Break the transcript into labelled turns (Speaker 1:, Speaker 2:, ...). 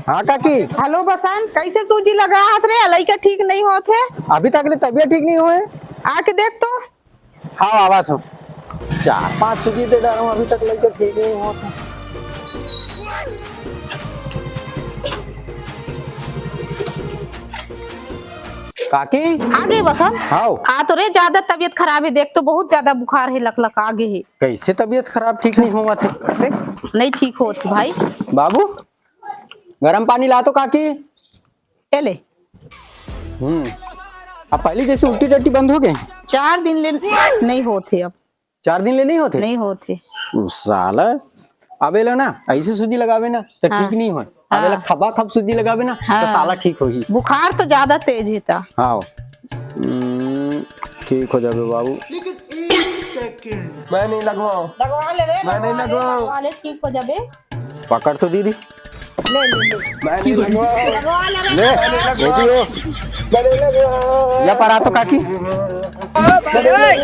Speaker 1: हाँ काकी।
Speaker 2: हेलो बसन, कैसे सूजी लगा हाथ रे? लइका ठीक नहीं होते?
Speaker 1: अभी तक ले तबियत ठीक नहीं हुए।
Speaker 2: आके देख तो।
Speaker 1: हाँ आवाज हो। 4-5 सूजी दे डाला हूँ, अभी तक लड़का ठीक नहीं होता। काकी
Speaker 2: आगे बसन।
Speaker 1: हाँ
Speaker 2: हाँ तो रे, ज्यादा तबीयत खराब है, देख तो बहुत ज्यादा बुखार है, लक लक आगे है।
Speaker 1: कैसे तबीयत खराब ठीक नहीं हुआ थे?
Speaker 2: नहीं ठीक होती भाई।
Speaker 1: बाबू गरम पानी ला तो काकी।
Speaker 2: ये ले।
Speaker 1: अब पहले जैसे उल्टी टट्टी बंद हो गए?
Speaker 2: 4 दिन ले नहीं होते अब।
Speaker 1: 4 दिन ले नहीं होते?
Speaker 2: नहीं होते।
Speaker 1: साला अबेला ना ऐसे सूजी लगावे ना तो ठीक नहीं हो। अबेला खबा खब सूजी लगावे ना तो साला ठीक होगी।
Speaker 2: बुखार तो ज्यादा तेज है ता।
Speaker 1: हाँ ठीक हो जावे बाबू।
Speaker 3: मैं नहीं लगवाऊं।
Speaker 2: लगवा ले रे,
Speaker 3: मैं नहीं लगवाऊं।
Speaker 2: ले, ठीक हो जाबे।
Speaker 1: पकड़ तो दीदी।
Speaker 2: ले ले
Speaker 3: मैं नहीं लगवाऊं।
Speaker 2: लगवा ले रे।
Speaker 1: ले बेटी हो
Speaker 3: मैं नहीं लगवाऊं।
Speaker 1: या पर आ तो काकी।
Speaker 2: लगवा ले।